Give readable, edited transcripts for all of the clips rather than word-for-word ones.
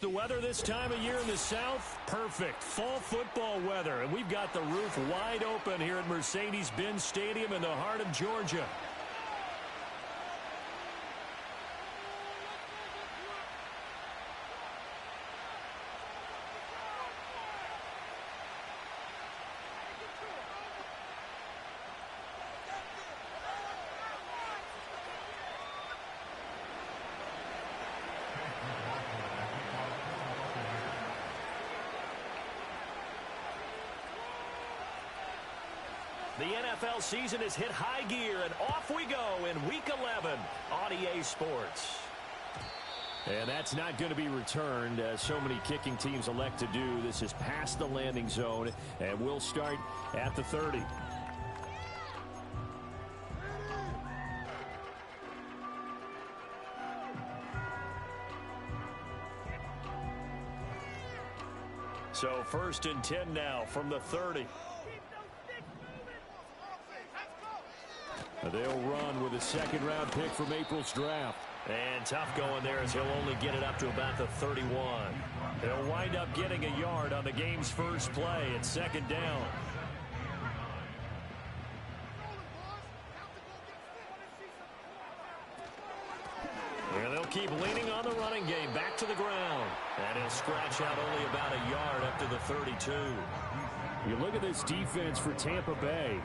the weather this time of year in the South? Perfect. Fall football weather. And we've got the roof wide open here at Mercedes-Benz Stadium in the heart of Georgia. The NFL season has hit high gear, and off we go in Week 11 on EA Sports. And that's not going to be returned, as so many kicking teams elect to do. This is past the landing zone, and we'll start at the 30. So 1st and 10 now from the 30. They'll run with a second-round pick from April's draft. And tough going there, as he'll only get it up to about the 31. He'll wind up getting a yard on the game's first play at 2nd down. And they'll keep leaning on the running game back to the ground. And he'll scratch out only about a yard up to the 32. You look at this defense for Tampa Bay.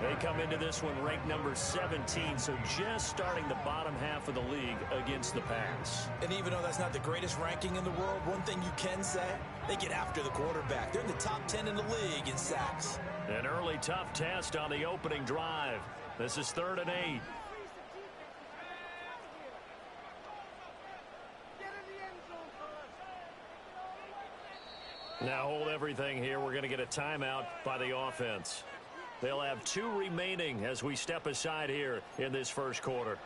They come into this one ranked number 17, so just starting the bottom half of the league against the pass. And even though that's not the greatest ranking in the world, one thing you can say, they get after the quarterback. They're in the top 10 in the league in sacks. An early tough test on the opening drive. This is 3rd and 8. Now hold everything here. We're going to get a timeout by the offense. They'll have 2 remaining as we step aside here in this first quarter.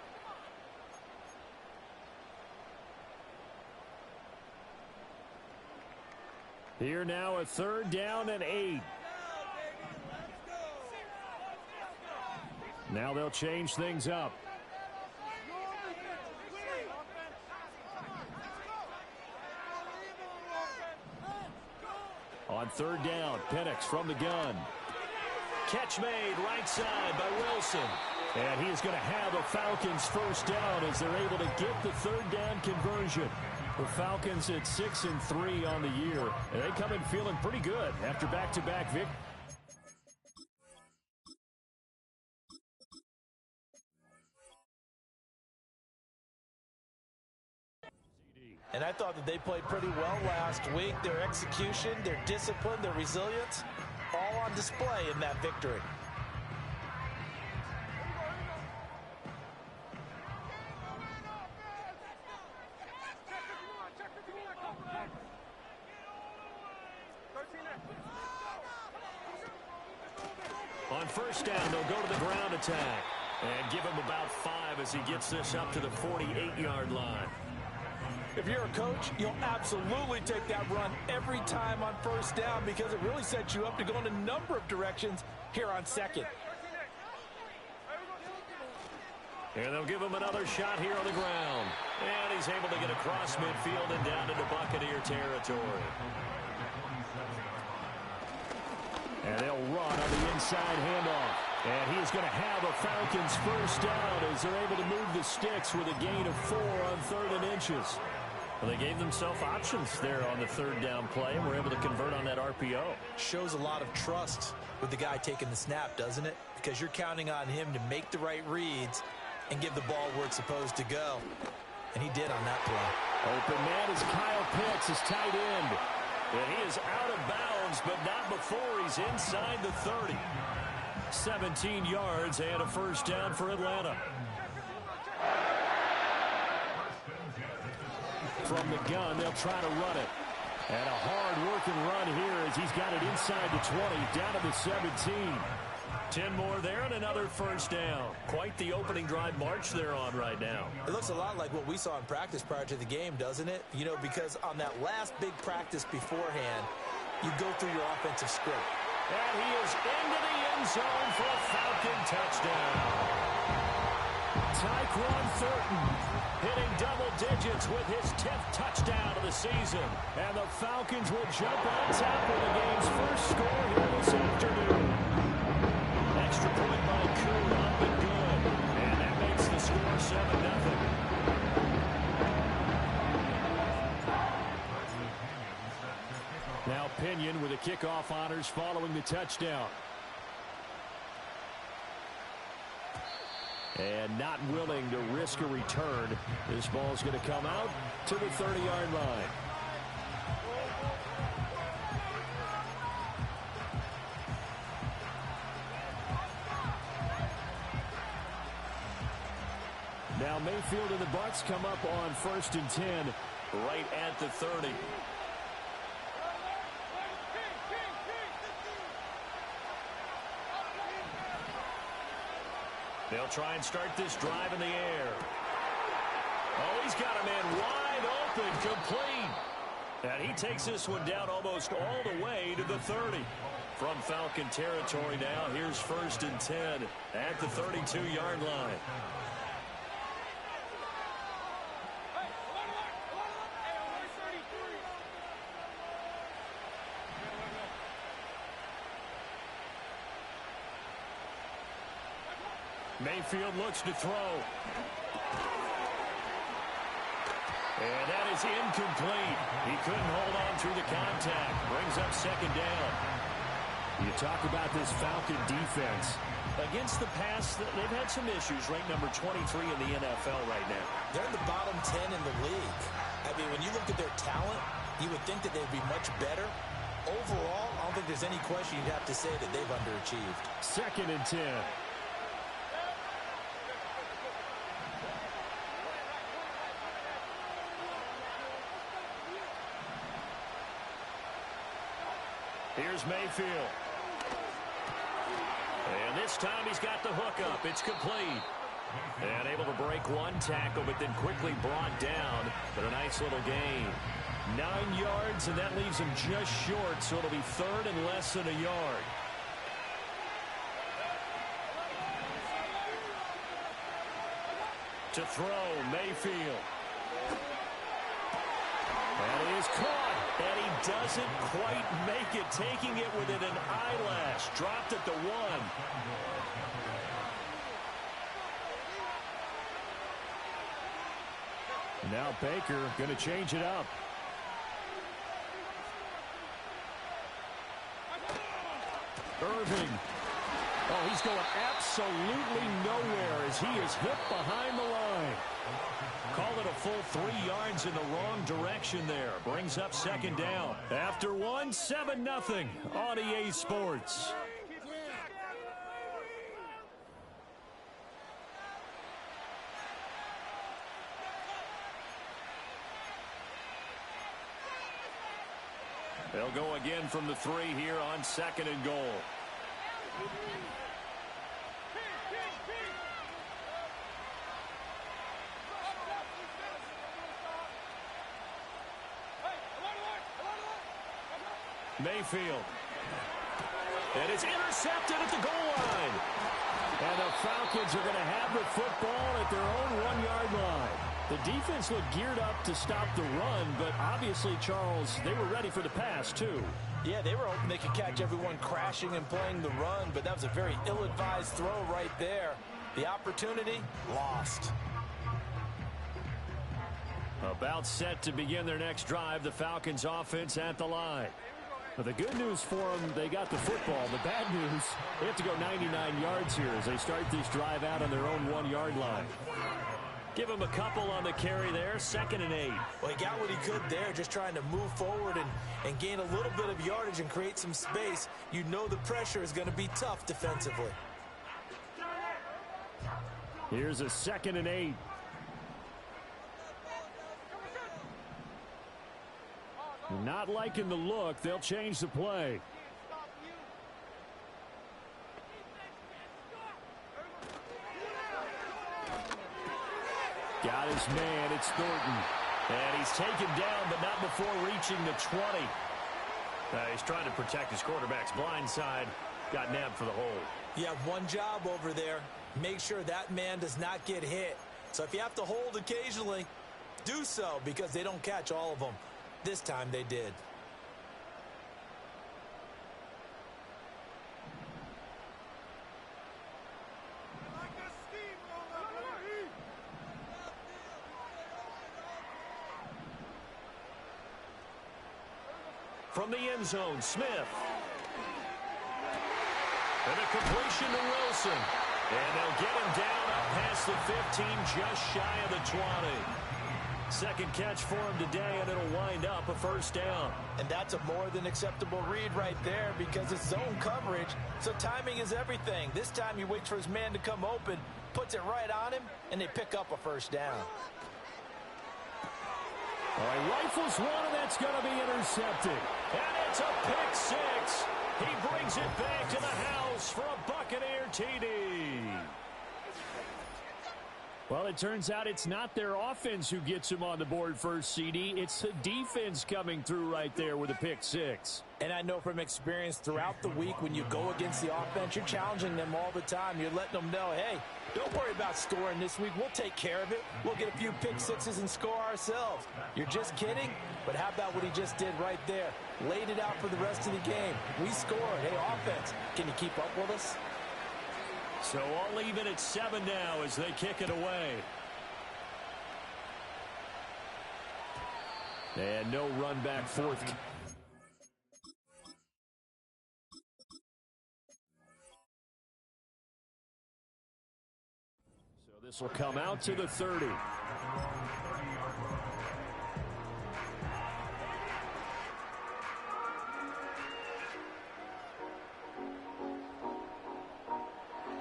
Here now, a 3rd down and 8. Now they'll change things up. On 3rd down, Penix from the gun. Catch made right side by Wilson. And he is going to have a Falcons first down as they're able to get the 3rd down conversion. The Falcons at 6-3 on the year. And they come in feeling pretty good after back-to-back victories. And I thought that they played pretty well last week. Their execution, their discipline, their resilience, all on display in that victory. On 1st down, they'll go to the ground attack and give him about 5 as he gets this up to the 48-yard line. If you're a coach, you'll absolutely take that run every time on 1st down because it really sets you up to go in a number of directions here on 2nd. And they'll give him another shot here on the ground. And he's able to get across midfield and down into Buccaneer territory. And they'll run on the inside handoff. And he's going to have a Falcons first down as they're able to move the sticks with a gain of 4 on 3rd and inches. Well, they gave themselves options there on the 3rd down play, and were able to convert on that RPO. Shows a lot of trust with the guy taking the snap, doesn't it? Because you're counting on him to make the right reads and give the ball where it's supposed to go. And he did on that play. Open man is Kyle Pitts, his tight end. And he is out of bounds, but not before he's inside the 30. 17 yards and a first down for Atlanta. From the gun, they'll try to run it. And a hard-working run here as he's got it inside the 20, down to the 17. 10 more there and another first down. Quite the opening drive march they're on right now. It looks a lot like what we saw in practice prior to the game, doesn't it? You know, because on that last big practice beforehand, you go through your offensive script. And he is into the end zone for a Falcon touchdown. Tyquan Thornton hitting double digits with his 10th touchdown of the season. And the Falcons will jump on top of the game's first score here this afternoon. Extra point by Koo, up and good. And that makes the score 7-0. Now Pinion with the kickoff honors following the touchdown. And not willing to risk a return. This ball's going to come out to the 30-yard line. Now Mayfield and the Bucs come up on 1st and 10 right at the 30. They'll try and start this drive in the air. Oh, he's got a man wide open, complete. And he takes this one down almost all the way to the 30. From Falcon territory now, here's 1st and 10 at the 32-yard line. Mayfield looks to throw. And that is incomplete. He couldn't hold on through the contact. Brings up 2nd down. You talk about this Falcon defense. Against the pass, they've had some issues. Ranked number 23 in the NFL right now. They're in the bottom 10 in the league. I mean, when you look at their talent, you would think that they'd be much better. Overall, I don't think there's any question you'd have to say that they've underachieved. 2nd and 10. Here's Mayfield. And this time he's got the hook up. It's complete. And able to break one tackle, but then quickly brought down. But a nice little gain. 9 yards, and that leaves him just short, so it'll be 3rd and less than a yard. To throw, Mayfield. And he is caught. And he doesn't quite make it, taking it within an eyelash. Dropped at the 1. Now Baker going to change it up. Irving. Oh, he's going absolutely nowhere as he is hit behind the line. Call it a full 3 yards in the wrong direction there. Brings up 2nd down. After 1, 7-0 on EA Sports. They'll go again from the 3 here on 2nd and goal. Mayfield. And it's intercepted at the goal line. And the Falcons are going to have the football at their own 1-yard line. The defense looked geared up to stop the run, but obviously, Charles, they were ready for the pass, too. Yeah, they were hoping they could catch everyone crashing and playing the run, but that was a very ill-advised throw right there. The opportunity, lost. About set to begin their next drive, the Falcons offense at the line. But the good news for them, they got the football. The bad news, they have to go 99 yards here as they start this drive out on their own 1-yard line. Give him a couple on the carry there, 2nd and 8. Well, he got what he could there, just trying to move forward and gain a little bit of yardage and create some space. You know the pressure is going to be tough defensively. Here's a 2nd and 8. Not liking the look. They'll change the play. Got his man. It's Thornton. And he's taken down, but not before reaching the 20. He's trying to protect his quarterback's blind side. Got nabbed for the hold. You have one job over there. Make sure that man does not get hit. So if you have to hold occasionally, do so, because they don't catch all of them. This time they did. From the end zone, Smith. And a completion to Wilson. And they'll get him down up past the 15, just shy of the 20. Second catch for him today, and it'll wind up a first down. And that's a more than acceptable read right there, because it's zone coverage, so timing is everything. This time he waits for his man to come open, puts it right on him, and they pick up a first down. All right, rifles one, and that's going to be intercepted. And it's a pick six. He brings it back to the house for a Buccaneer TD. Well, it turns out it's not their offense who gets him on the board first, CD. It's the defense coming through right there with a pick six. And I know from experience throughout the week, when you go against the offense, you're challenging them all the time. You're letting them know, hey, don't worry about scoring this week. We'll take care of it. We'll get a few pick sixes and score ourselves. You're just kidding? But how about what he just did right there? Laid it out for the rest of the game. We scored. Hey, offense, can you keep up with us? So all even at 7 now as they kick it away. And no run back fourth. So this will come out to the 30.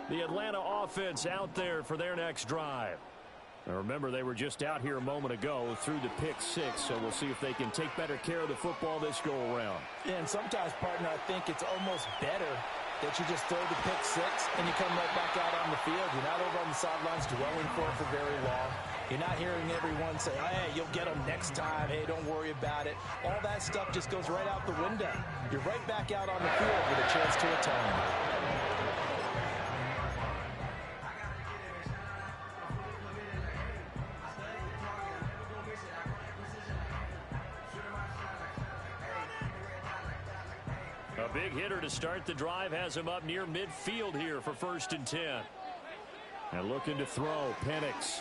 The Atlanta offense out there for their next drive. Now remember, they were just out here a moment ago through the pick six, so we'll see if they can take better care of the football this go around. And sometimes, partner, I think it's almost better that you just throw the pick six and you come right back out on the field. You're not over on the sidelines dwelling for it for very long. You're not hearing everyone say, hey, you'll get them next time. Hey, don't worry about it. All that stuff just goes right out the window. You're right back out on the field with a chance to atone. A big hitter to start the drive has him up near midfield here for 1st and 10. And looking to throw, Penix.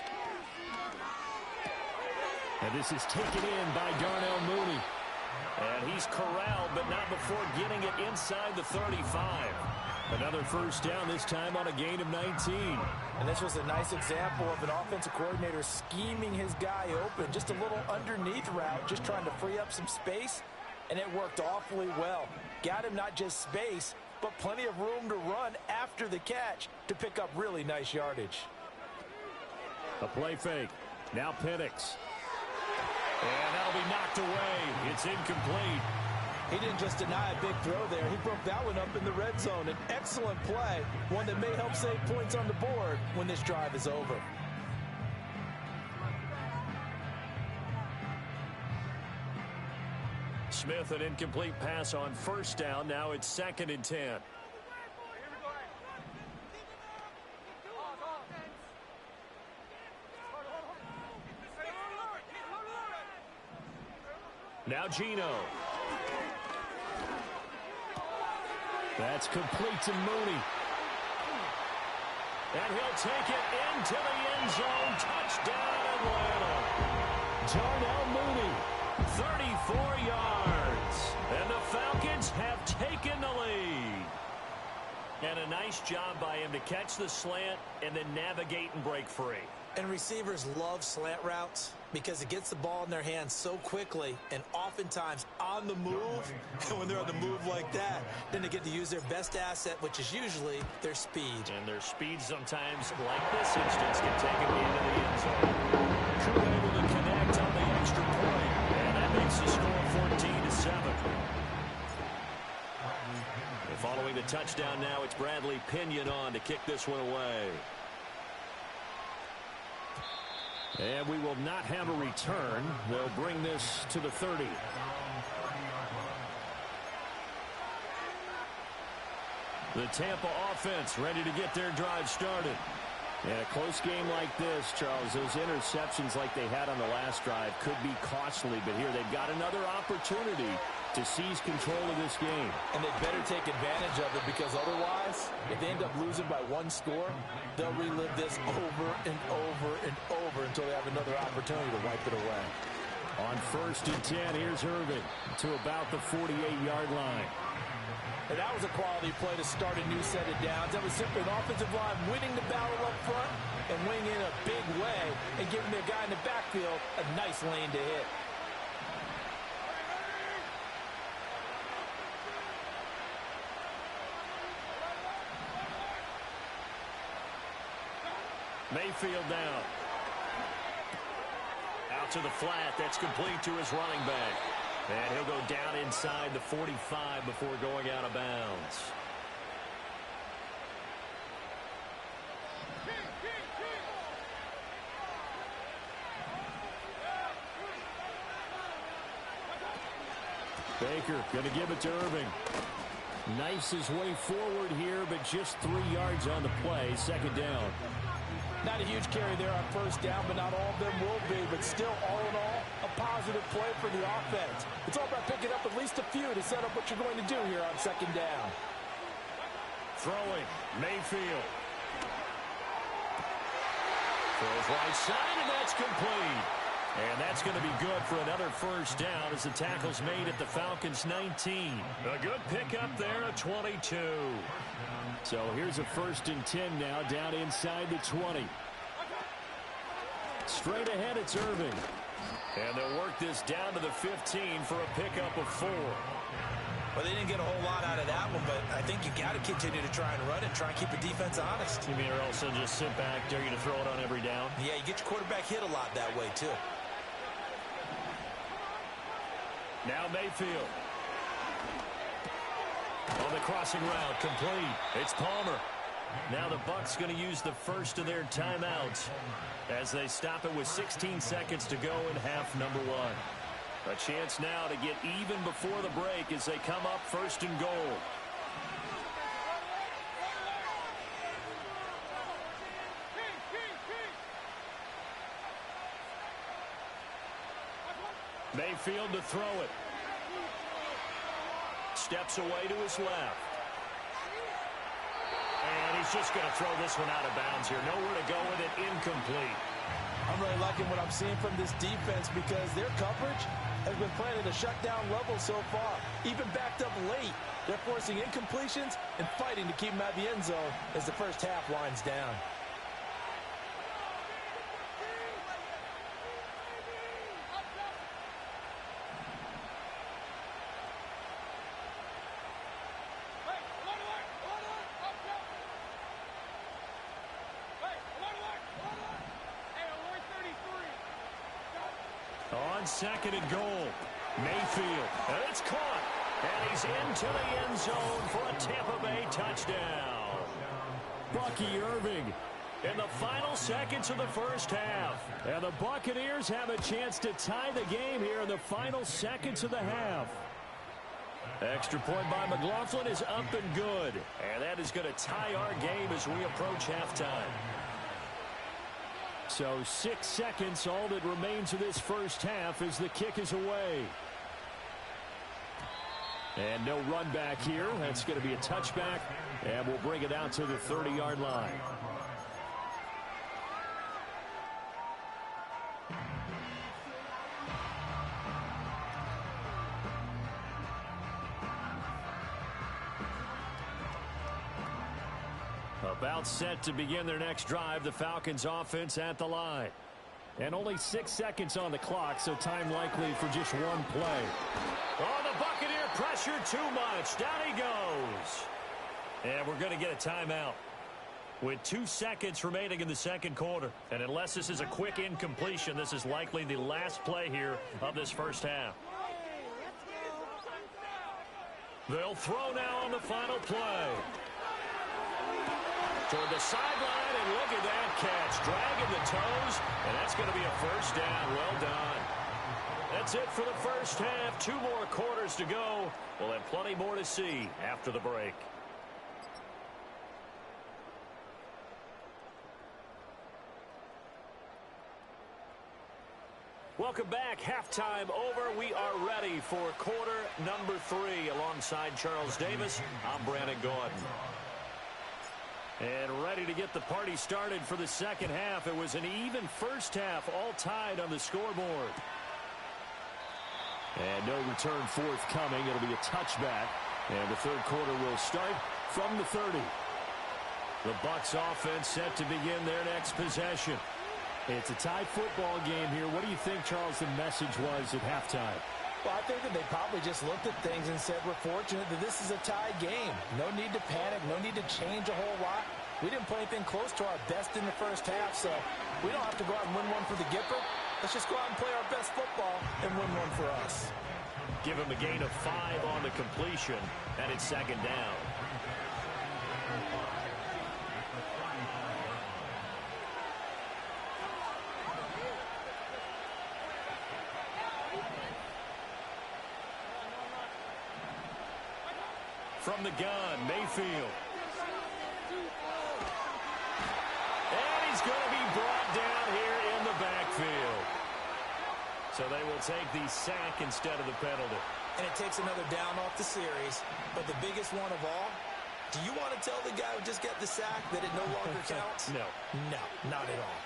And this is taken in by Darnell Mooney. And he's corralled, but not before getting it inside the 35. Another first down, this time on a gain of 19. And this was a nice example of an offensive coordinator scheming his guy open. Just a little underneath route, just trying to free up some space. And it worked awfully well. Got him not just space, but plenty of room to run after the catch to pick up really nice yardage. A play fake. Now Penix. And that'll be knocked away. It's incomplete. He didn't just deny a big throw there. He broke that one up in the red zone. An excellent play. One that may help save points on the board when this drive is over. Smith, an incomplete pass on first down. Now it's 2nd and 10. Now Geno. That's complete to Mooney. And he'll take it into the end zone. Touchdown Atlanta. Darnell Mooney, 34 yards. And the Falcons have taken the lead. And a nice job by him to catch the slant and then navigate and break free. And receivers love slant routes because it gets the ball in their hands so quickly and oftentimes on the move. And when they're on the move like that, then they get to use their best asset, which is usually their speed. And their speed sometimes, like this instance, can take them into the end zone. Crew able to connect on the extra point. And that makes the score 14-7. And following the touchdown now, it's Bradley Pinion on to kick this one away. And we will not have a return. They'll bring this to the 30. The Tampa offense ready to get their drive started. In a close game like this, Charles, those interceptions like they had on the last drive could be costly, but here they've got another opportunity to seize control of this game. And they better take advantage of it, because otherwise, if they end up losing by one score, they'll relive this over and over and over until they have another opportunity to wipe it away. On 1st and 10, here's Irving to about the 48-yard line. And that was a quality play to start a new set of downs. That was simply an offensive line winning the battle up front and winning in a big way and giving their guy in the backfield a nice lane to hit. Mayfield down. Out to the flat. That's complete to his running back. And he'll go down inside the 45 before going out of bounds. Baker going to give it to Irving. Knifes his way forward here, but just 3 yards on the play. 2nd down. Not a huge carry there on 1st down, but not all of them will be. But still, all in all, a positive play for the offense. It's all about picking up at least a few to set up what you're going to do here on 2nd down. Throwing, Mayfield. Throws right side, and that's complete. And that's going to be good for another 1st down as the tackle's made at the Falcons' 19. A good pickup there at 22. So here's a 1st and 10 now, down inside the 20. Straight ahead, it's Irving. And they'll work this down to the 15 for a pickup of 4. Well, they didn't get a whole lot out of that one, but I think you got to continue to try and run it, try and keep the defense honest. You mean, or else they'll just sit back, dare you to throw it on every down? Yeah, you get your quarterback hit a lot that way, too. Now Mayfield. On the crossing route, complete. It's Palmer. Now the Bucs going to use the first of their timeouts as they stop it with 16 seconds to go in half number 1. A chance now to get even before the break as they come up 1st and goal. Mayfield to throw it. Steps away to his left. And he's just going to throw this one out of bounds here. Nowhere to go with it. Incomplete. I'm really liking what I'm seeing from this defense because their coverage has been playing at a shutdown level so far. Even backed up late, they're forcing incompletions and fighting to keep them out of the end zone as the first half winds down. On 2nd and goal, Mayfield, and it's caught, and he's into the end zone for a Tampa Bay touchdown. Bucky Irving in the final seconds of the first half, and the Buccaneers have a chance to tie the game here in the final seconds of the half. Extra point by McLaughlin is up and good, and that is going to tie our game as we approach halftime. So 6 seconds, all that remains of this first half as the kick is away. And no run back here. That's going to be a touchback, and we'll bring it out to the 30-yard line. About set to begin their next drive, the Falcons offense at the line. And only 6 seconds on the clock, so time likely for just one play. Oh, the Buccaneer pressure too much. Down he goes. And we're going to get a timeout with 2 seconds remaining in the second quarter. And unless this is a quick incompletion, this is likely the last play here of this first half. They'll throw now on the final play. Toward the sideline, and look at that catch. Dragging the toes, and that's going to be a first down. Well done. That's it for the first half. 2 more quarters to go. We'll have plenty more to see after the break. Welcome back. Halftime over. We are ready for quarter number 3. Alongside Charles Davis, I'm Brandon Gordon. And ready to get the party started for the second half. It was an even first half, all tied on the scoreboard. And no return forthcoming. It'll be a touchback. And the third quarter will start from the 30. The Bucs offense set to begin their next possession. It's a tie football game here. What do you think, Charles, the message was at halftime? Well, I think that they probably just looked at things and said, we're fortunate that this is a tie game. No need to panic. No need to change a whole lot. We didn't play anything close to our best in the first half, so we don't have to go out and win one for the Gipper. Let's just go out and play our best football and win one for us. Give him a gain of 5 on the completion, and it's second down. From the gun, Mayfield. And he's going to be brought down here in the backfield. So they will take the sack instead of the penalty. And it takes another down off the series. But the biggest one of all, do you want to tell the guy who just got the sack that it no longer counts? No. No, not at all.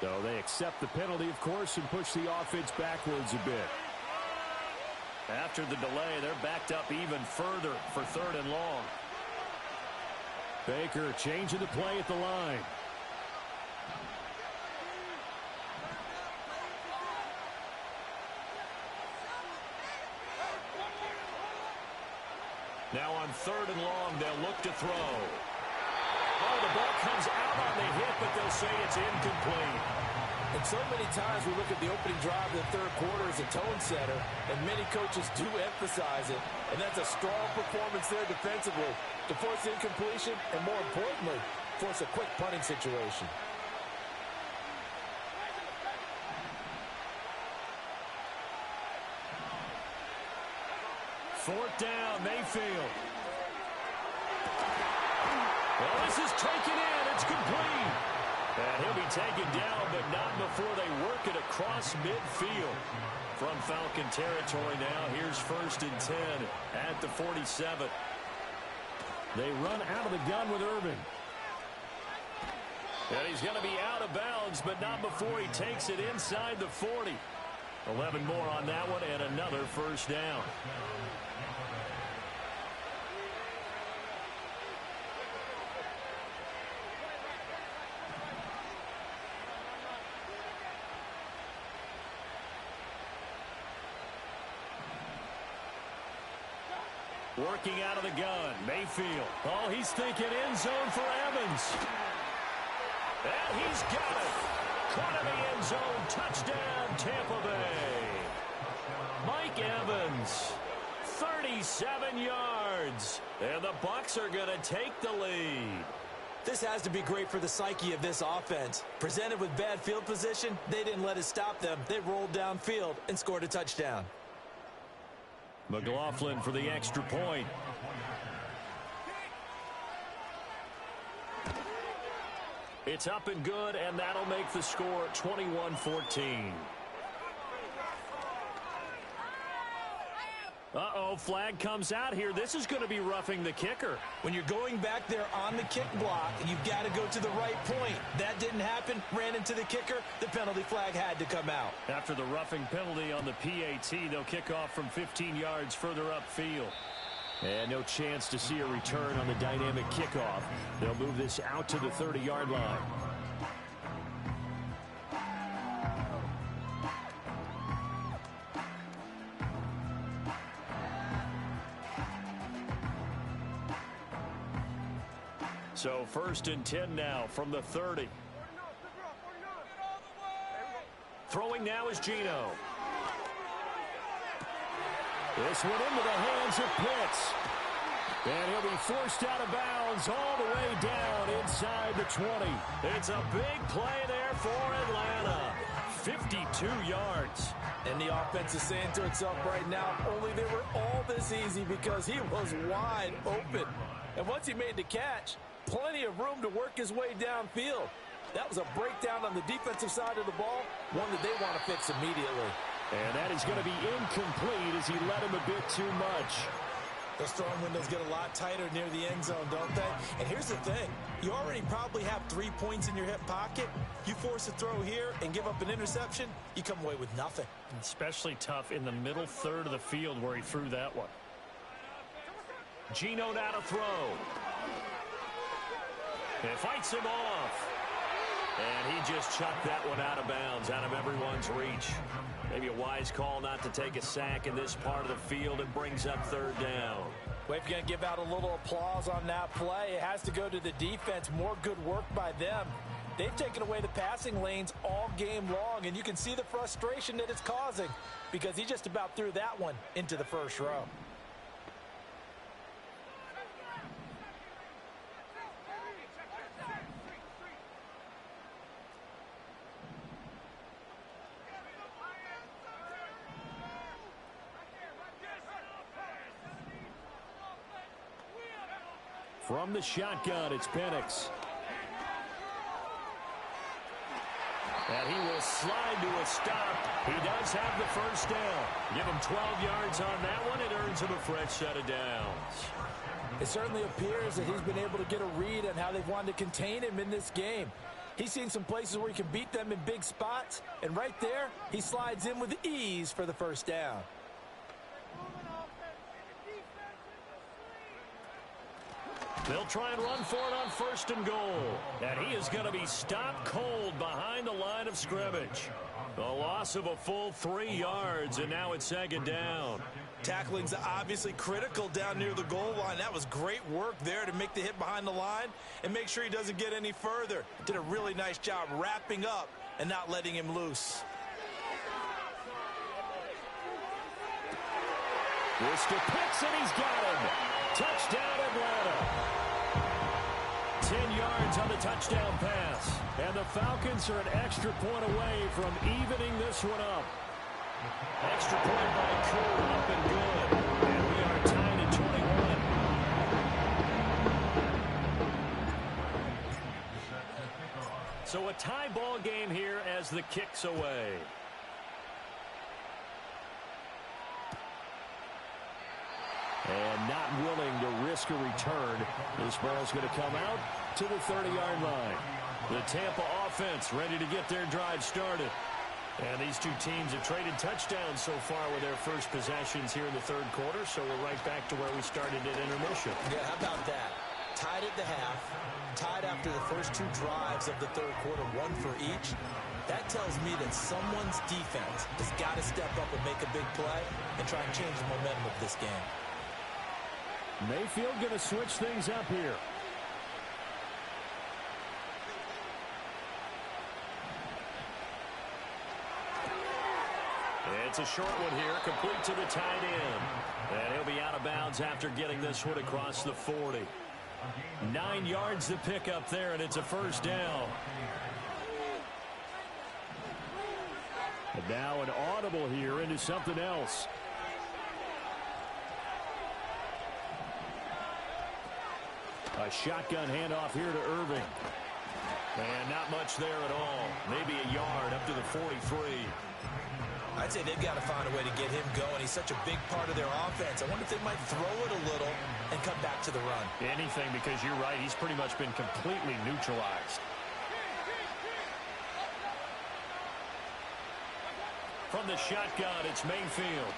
So they accept the penalty, of course, and push the offense backwards a bit. After the delay, they're backed up even further for third and long. Baker changing the play at the line. Now on third and long, they'll look to throw. Oh, the ball comes out on the hit, but they'll say it's incomplete. And so many times we look at the opening drive of the third quarter as a tone setter, and many coaches do emphasize it. And that's a strong performance there defensively to force incompletion and, more importantly, force a quick punting situation. Fourth down, Mayfield. Well, this is taken in. It's complete. And he'll be taken down, but not before they work it across midfield. From Falcon territory now, here's 1st and 10 at the 47. They run out of the gun with Irving. And he's going to be out of bounds, but not before he takes it inside the 40. 11 more on that one, and another first down. Working out of the gun, Mayfield. Oh, he's thinking end zone for Evans. And he's got it. Caught in the end zone. Touchdown, Tampa Bay. Mike Evans, 37 yards. And the Bucs are going to take the lead. This has to be great for the psyche of this offense. Presented with bad field position, they didn't let it stop them. They rolled downfield and scored a touchdown. McLaughlin for the extra point. It's up and good, and that'll make the score 21-14. Uh-oh, flag comes out here. This is going to be roughing the kicker. When you're going back there on the kick block, you've got to go to the right point. That didn't happen. Ran into the kicker. The penalty flag had to come out. After the roughing penalty on the PAT, they'll kick off from 15 yards further upfield. And no chance to see a return on the dynamic kickoff. They'll move this out to the 30-yard line. So 1st and 10 now from the 30. Throwing now is Geno. This one into the hands of Pitts. And he'll be forced out of bounds all the way down inside the 20. It's a big play there for Atlanta. 52 yards. And the offense is saying to itself right now, only they were all this easy because he was wide open. And once he made the catch, plenty of room to work his way downfield. That was a breakdown on the defensive side of the ball, one that they want to fix immediately. And that is going to be incomplete as he led him a bit too much. Those throwing windows get a lot tighter near the end zone, don't they? And here's the thing. You already probably have 3 points in your hip pocket. You force a throw here and give up an interception, you come away with nothing. Especially tough in the middle third of the field where he threw that one. Geno now to throw. And fights him off. And he just chucked that one out of bounds, out of everyone's reach. Maybe a wise call not to take a sack in this part of the field. It brings up third down. Well, if you're going to give out a little applause on that play, it has to go to the defense. More good work by them. They've taken away the passing lanes all game long, and you can see the frustration that it's causing because he just about threw that one into the first row. From the shotgun, it's Penix. And he will slide to a stop. He does have the first down. Give him 12 yards on that one. It earns him a fresh set of downs. It certainly appears that he's been able to get a read on how they've wanted to contain him in this game. He's seen some places where he can beat them in big spots. And right there, he slides in with ease for the first down. They'll try and run for it on first and goal. And he is going to be stopped cold behind the line of scrimmage. A loss of a full 3 yards, and now it's second down. Tackling's obviously critical down near the goal line. That was great work there to make the hit behind the line and make sure he doesn't get any further. Did a really nice job wrapping up and not letting him loose. Worcester picks, and he's got him. Touchdown, Atlanta. 10 yards on the touchdown pass. And the Falcons are an extra point away from evening this one up. Extra point by Koo, up and good. And we are tied at 21. So a tie ball game here as the kick's away. And not willing to risk a return. This ball's going to come out to the 30-yard line. The Tampa offense ready to get their drive started. And these two teams have traded touchdowns so far with their first possessions here in the third quarter, so we're right back to where we started at intermission. Yeah, how about that? Tied at the half, tied after the first 2 drives of the third quarter, 1 for each. That tells me that someone's defense has got to step up and make a big play and try and change the momentum of this game. Mayfield going to switch things up here. It's a short one here, complete to the tight end. And he'll be out of bounds after getting this one across the 40. 9 yards to pick up there, and it's a first down. And now an audible here into something else. A shotgun handoff here to Irving. And not much there at all. Maybe a yard up to the 43. I'd say they've got to find a way to get him going. He's such a big part of their offense. I wonder if they might throw it a little and come back to the run. Anything, because you're right. He's pretty much been completely neutralized. From the shotgun, it's Mayfield.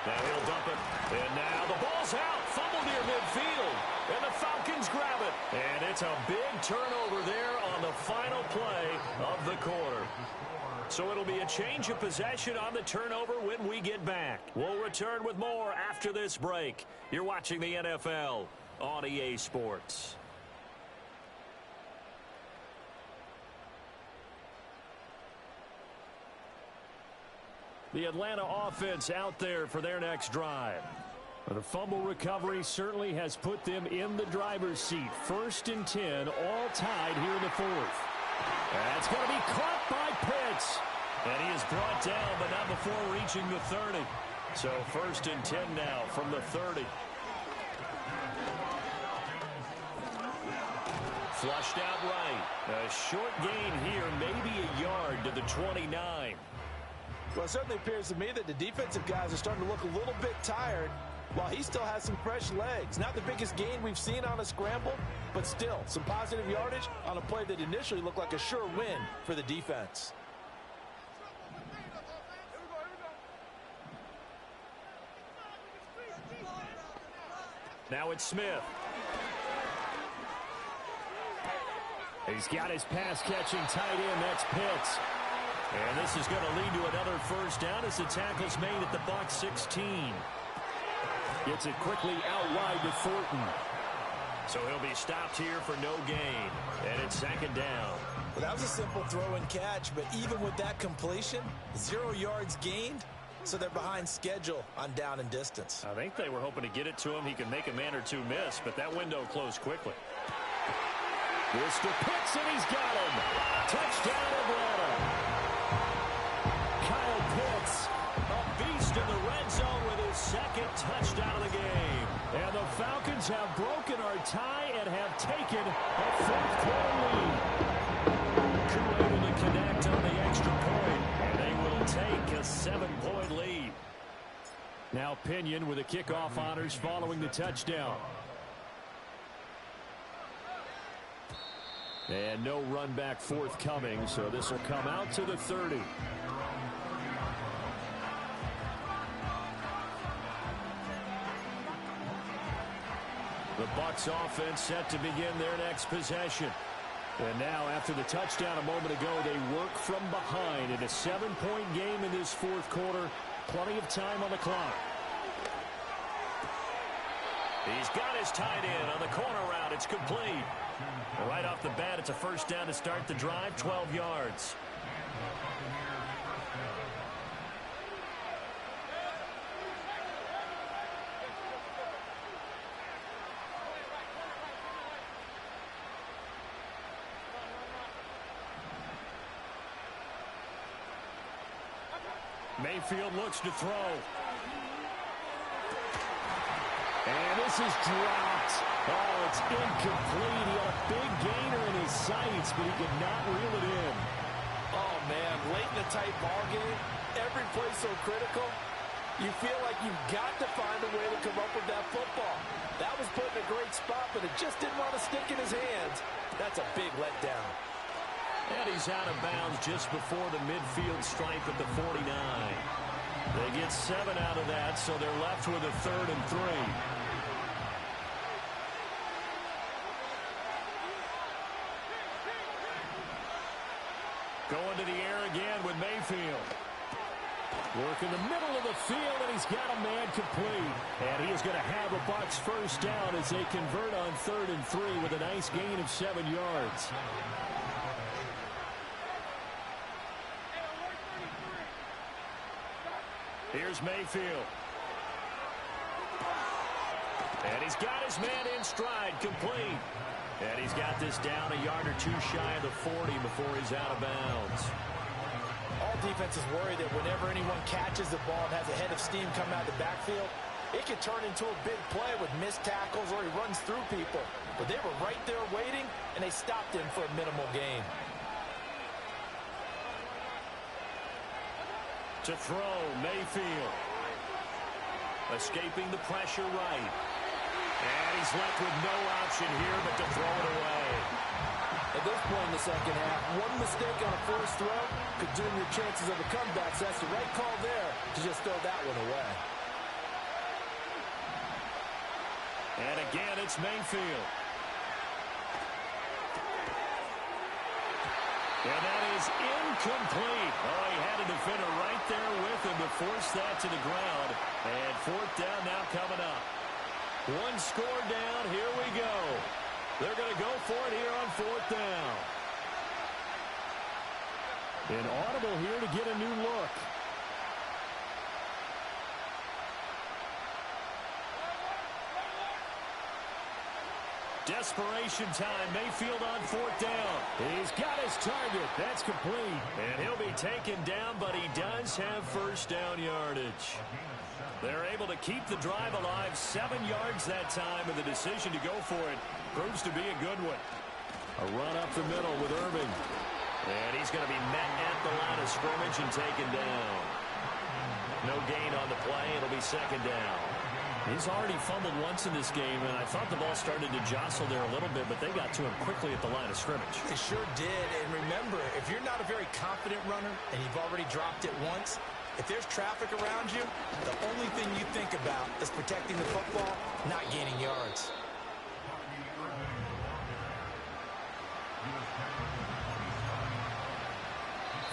Now he'll dump it. And now the ball's out. Fumble near midfield. And the Falcons grab it. And it's a big turnover there on the final play of the quarter. So it'll be a change of possession on the turnover when we get back. We'll return with more after this break. You're watching the NFL on EA Sports. The Atlanta offense out there for their next drive. The fumble recovery certainly has put them in the driver's seat. 1st and 10, all tied here in the 4th. That's going to be caught by Pitts. And he is brought down, but not before reaching the 30. So 1st and 10 now from the 30. Flushed out right. A short gain here, maybe a yard to the 29. Well, it certainly appears to me that the defensive guys are starting to look a little bit tired while he still has some fresh legs. Not the biggest gain we've seen on a scramble, but still some positive yardage on a play that initially looked like a sure win for the defense. Now it's Smith. He's got his pass-catching tight end. That's Pitts. And this is going to lead to another 1st down as the tackle's made at the Bucs 16. Gets it quickly out wide to Thornton. So he'll be stopped here for no gain. And it's 2nd down. Well, that was a simple throw and catch, but even with that completion, 0 yards gained, so they're behind schedule on down and distance. I think they were hoping to get it to him. He can make a man or two miss, but that window closed quickly. This to Pitts, and he's got him. Touchdown, Atlanta. Kyle Pitts, a beast in the red zone with his 2nd touchdown of the game. And the Falcons have broken our tie and have taken a 4th quarter lead. Crew able to connect on the extra point, and they will take a 7-point lead. Now Pinion with the kickoff honors following the touchdown. And no run back forthcoming, so this will come out to the 30. The Bucs offense set to begin their next possession. And now, after the touchdown a moment ago, they work from behind in a 7-point game in this 4th quarter. Plenty of time on the clock. He's got his tight end on the corner route. It's complete. Right off the bat, it's a 1st down to start the drive, 12 yards. Mayfield looks to throw. And this is dropped. Oh, it's incomplete. He had a big gainer in his sights, but he could not reel it in. Oh, man, late in a tight ball game, every play so critical, you feel like you've got to find a way to come up with that football. That was put in a great spot, but it just didn't want to stick in his hands. That's a big letdown. And he's out of bounds just before the midfield stripe at the 49. They get 7 out of that, so they're left with a 3rd and 3. Going to the air again with Mayfield. Work in the middle of the field, and he's got a man complete. And he is going to have a Bucs 1st down as they convert on 3rd and 3 with a nice gain of 7 yards. Here's Mayfield. And he's got his man in stride, complete. And he's got this down a yard or two shy of the 40 before he's out of bounds. All defenses worry that whenever anyone catches the ball and has a head of steam come out of the backfield, it can turn into a big play with missed tackles or he runs through people. But they were right there waiting, and they stopped him for a minimal gain. To throw, Mayfield. Escaping the pressure right. And he's left with no option here but to throw it away. At this point in the second half, one mistake on a first throw could doom your chances of a comeback. So that's the right call there to just throw that one away. And again, it's Mayfield. And that is incomplete. Oh, he had a defender right there with him to force that to the ground. And 4th down now coming up. One score down. Here we go. They're going to go for it here on 4th down. An audible here to get a new look. Desperation time. Mayfield on 4th down. He's got his target. That's complete. And he'll be taken down, but he does have first down yardage. They're able to keep the drive alive. 7 yards that time, and the decision to go for it proves to be a good one. A run up the middle with Irving. And he's going to be met at the line of scrimmage and taken down. No gain on the play. It'll be 2nd down. He's already fumbled once in this game, and I thought the ball started to jostle there a little bit, but they got to him quickly at the line of scrimmage. They sure did, and remember, if you're not a very confident runner and you've already dropped it once, if there's traffic around you, the only thing you think about is protecting the football, not gaining yards.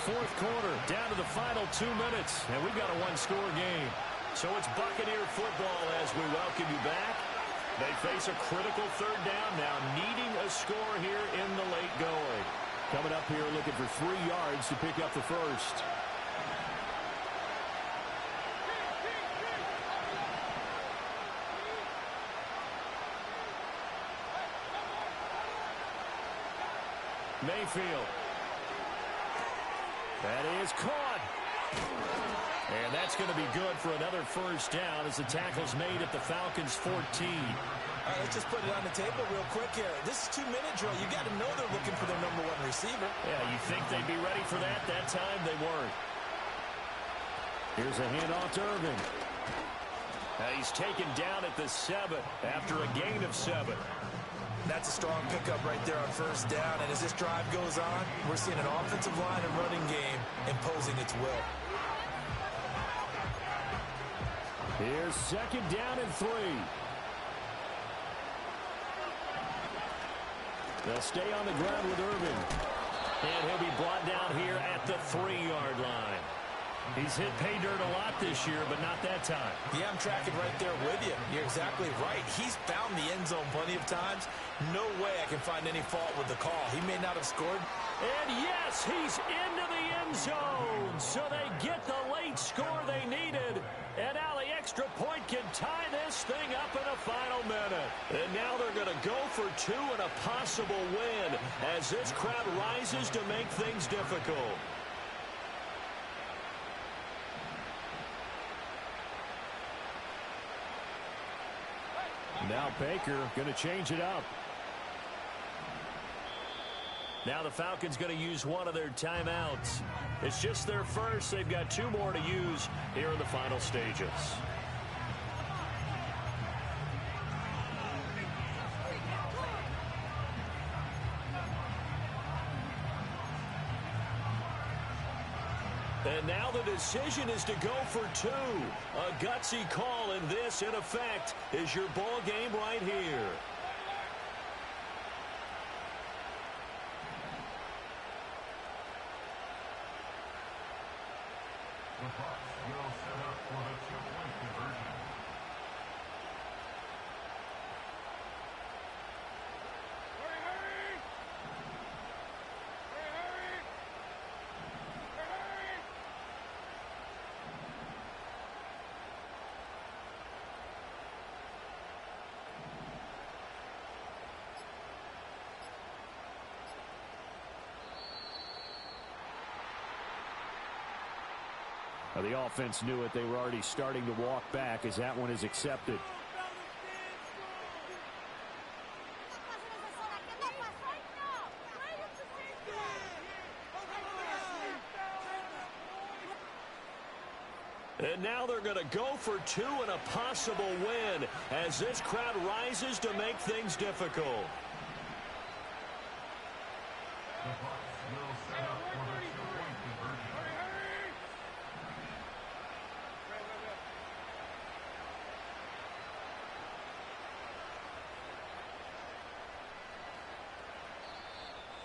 Fourth quarter, down to the final 2 minutes, and we've got a one-score game. So it's Buccaneer football as we welcome you back. They face a critical 3rd down now, needing a score here in the late going. Coming up here looking for 3 yards to pick up the first. Mayfield. That is caught. And that's going to be good for another first down as the tackle's made at the Falcons' 14. All right, let's just put it on the table real quick here. This is 2-minute drill. You got to know they're looking for their #1 receiver. Yeah, you think they'd be ready for that? That time they weren't. Here's a handoff to Irving. He's taken down at the 7 after a gain of 7. That's a strong pickup right there on first down. And as this drive goes on, we're seeing an offensive line and running game imposing its will. Here's 2nd down and 3. They'll stay on the ground with Irving. And he'll be brought down here at the 3-yard line. He's hit pay dirt a lot this year, but not that time. Yeah, I'm tracking right there with you. You're exactly right. He's found the end zone plenty of times. No way I can find any fault with the call. He may not have scored. And yes, he's into the end zone. So they get the late score they needed. And now the extra point can tie this thing up in the final minute. And now they're going to go for 2 and a possible win as this crowd rises to make things difficult. Now Baker going to change it up. Now the Falcons going to use one of their timeouts. It's just their first. They've got 2 more to use here in the final stages. And now the decision is to go for 2. A gutsy call, and this, in effect, is your ball game right here. The Bucs will set up for the 2-point conversion. The offense knew it. They were already starting to walk back as that one is accepted. And now they're going to go for 2 and a possible win as this crowd rises to make things difficult. The Bucs will set up for the 2-point conversion.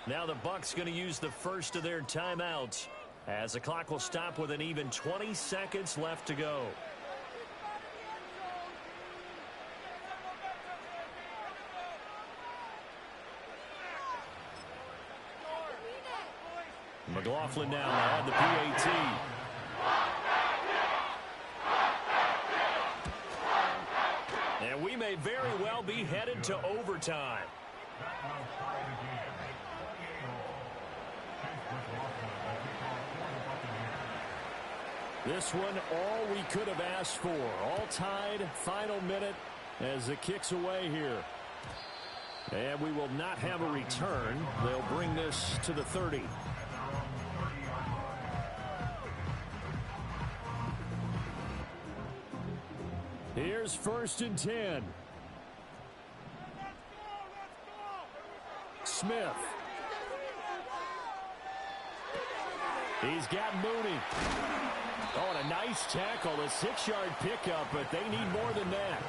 Now the Bucs going to use the first of their timeouts as the clock will stop with an even 20 seconds left to go. McLaughlin now had the PAT. And we may very well be headed to overtime. That will tie the game. 28-all. Chase with Laughlin will kick off for the Buccaneers. This one, all we could have asked for. All tied, final minute as the kick's away here. And we will not have a return. They'll bring this to the 30. Here's 1st and 10. Smith. He's got Mooney. Oh, and a nice tackle, a 6-yard pickup, but they need more than that.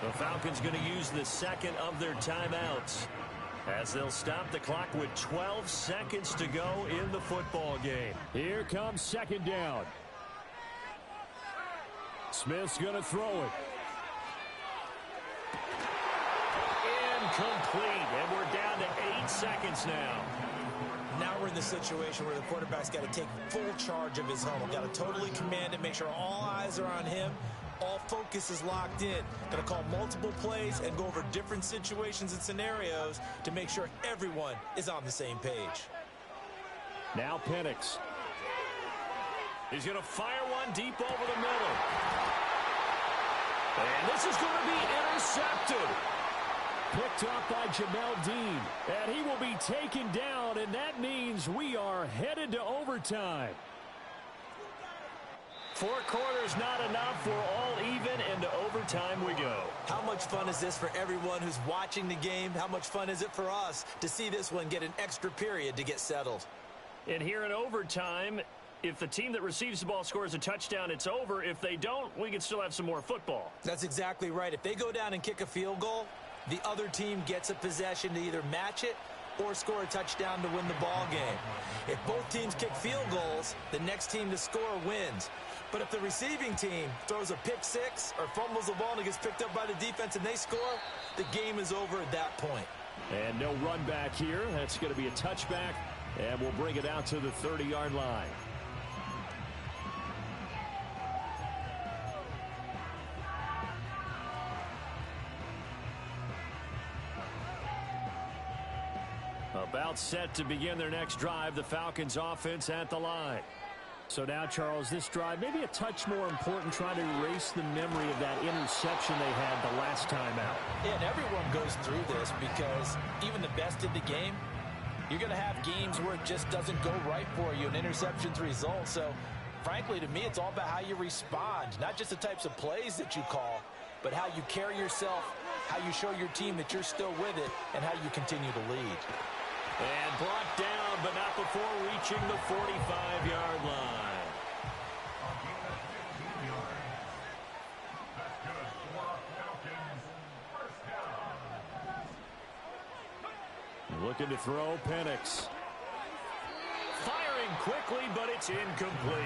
The Falcons going to use the second of their timeouts as they'll stop the clock with 12 seconds to go in the football game. Here comes 2nd down. Smith's going to throw it. Incomplete, and we're down to 8 seconds now. Now we're in the situation where the quarterback's got to take full charge of his huddle. Got to totally command it, make sure all eyes are on him. All focus is locked in. Got to call multiple plays and go over different situations and scenarios to make sure everyone is on the same page. Now Penix. He's going to fire one deep over the middle. And this is going to be intercepted. Picked up by Jamel Dean. And he will be taken down, and that means we are headed to overtime. 4 quarters not enough. We're all even, and to overtime we go. How much fun is this for everyone who's watching the game? How much fun is it for us to see this one get an extra period to get settled? And here in overtime, if the team that receives the ball scores a touchdown, it's over. If they don't, we can still have some more football. That's exactly right. If they go down and kick a field goal, the other team gets a possession to either match it or score a touchdown to win the ball game. If both teams kick field goals, the next team to score wins. But if the receiving team throws a pick six or fumbles the ball and it gets picked up by the defense and they score, the game is over at that point. And no run back here. That's going to be a touchback, and we'll bring it out to the 30-yard line. About set to begin their next drive, the Falcons offense at the line. So now, Charles, this drive maybe a touch more important, trying to erase the memory of that interception they had the last time out. Yeah, and everyone goes through this because even the best in the game, you're going to have games where it just doesn't go right for you, and interceptions result. So, frankly, to me, it's all about how you respond, not just the types of plays that you call, but how you carry yourself, how you show your team that you're still with it, and how you continue to lead. And brought down, but not before reaching the 45-yard line. Looking to throw, Penix. Firing quickly, but it's incomplete.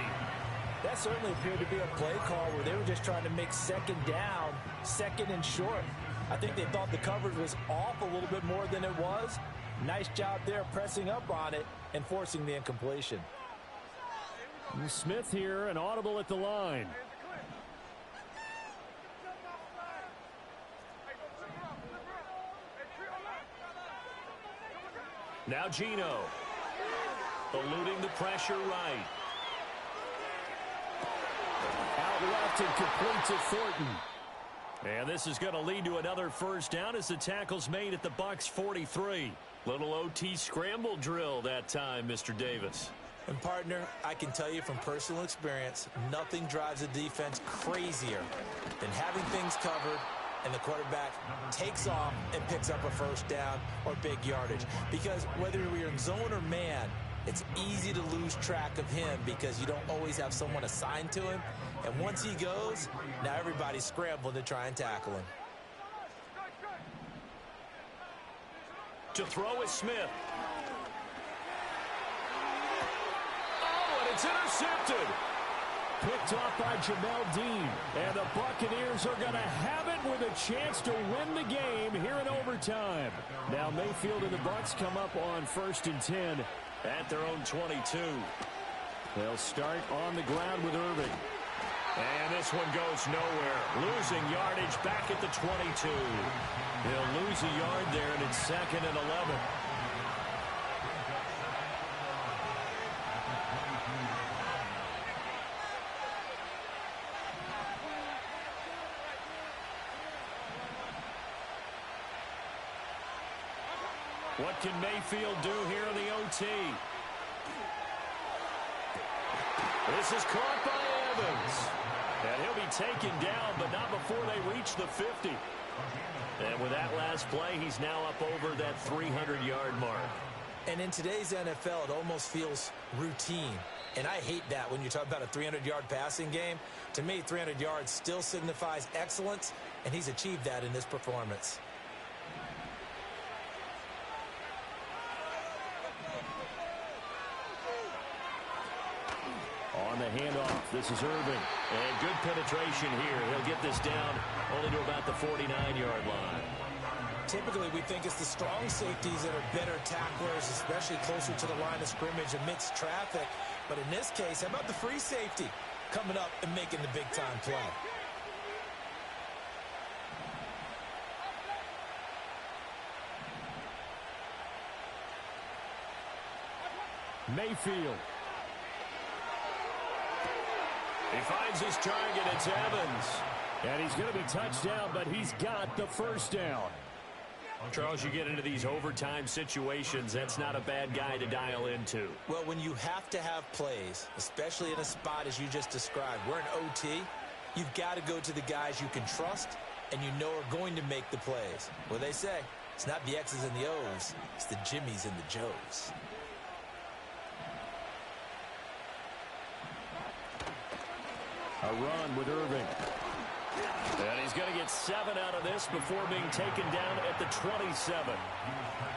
That certainly appeared to be a play call where they were just trying to make 2nd down, 2nd and short. I think they thought the coverage was off a little bit more than it was. Nice job there pressing up on it and forcing the incompletion. Smith here, an audible at the line. Now Gino. Eluding the pressure right. Out left and complete to Thornton. And this is going to lead to another 1st down as the tackle's made at the Bucs 43. Little OT scramble drill that time, Mr. Davis. And, partner, I can tell you from personal experience, nothing drives a defense crazier than having things covered and the quarterback takes off and picks up a 1st down or big yardage. Because whether you're in zone or man, it's easy to lose track of him because you don't always have someone assigned to him. And once he goes, now everybody's scrambling to try and tackle him. To throw is Smith. Oh, and it's intercepted. Picked off by Jamel Dean. And the Buccaneers are going to have it with a chance to win the game here in overtime. Now Mayfield and the Bucs come up on 1st and 10 at their own 22. They'll start on the ground with Irving. And this one goes nowhere. Losing yardage back at the 22. He'll lose a yard there, and it's 2nd and 11. What can Mayfield do here in the OT? This is caught by Evans. And he'll be taken down, but not before they reach the 50. And with that last play, he's now up over that 300-yard mark. And in today's NFL, it almost feels routine. And I hate that when you talk about a 300-yard passing game. To me, 300 yards still signifies excellence, and he's achieved that in this performance. On the handoff, this is Irving. And good penetration here. He'll get this down only to about the 49-yard line. Typically, we think it's the strong safeties that are better tacklers, especially closer to the line of scrimmage amidst traffic. But in this case, how about the free safety coming up and making the big-time play? Mayfield. He finds his target. It's Evans. And he's going to be touched down, but he's got the first down. Charles, you get into these overtime situations, that's not a bad guy to dial into. Well, when you have to have plays, especially in a spot as you just described, we're in OT, you've got to go to the guys you can trust and you know are going to make the plays. Well, they say it's not the X's and the O's, it's the Jimmies and the Joes. A run with Irving. And he's going to get 7 out of this before being taken down at the 27.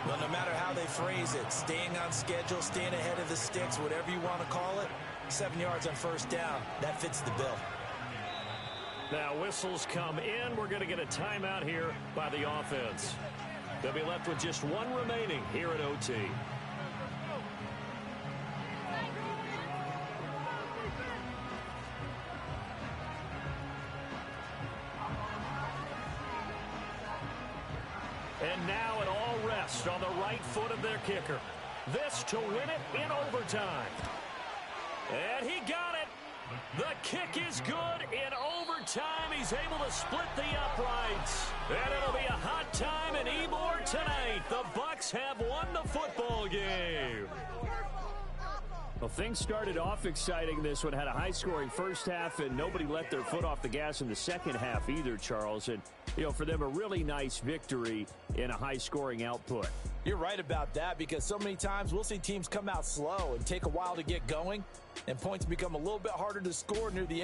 Well, no matter how they phrase it, staying on schedule, staying ahead of the sticks, whatever you want to call it, 7 yards on first down, that fits the bill. Now whistles come in. We're going to get a timeout here by the offense. They'll be left with just 1 remaining here at OT. And now it all rests on the right foot of their kicker. This to win it in overtime. And he got it. The kick is good in overtime. He's able to split the uprights. And it'll be a hot time in Ybor tonight. The Bucs have won the football game. Well, things started off exciting. This one had a high-scoring first half, and nobody let their foot off the gas in the second half either, Charles. And, you know, for them, a really nice victory in a high-scoring output. You're right about that because so many times we'll see teams come out slow and take a while to get going, and points become a little bit harder to score near the end.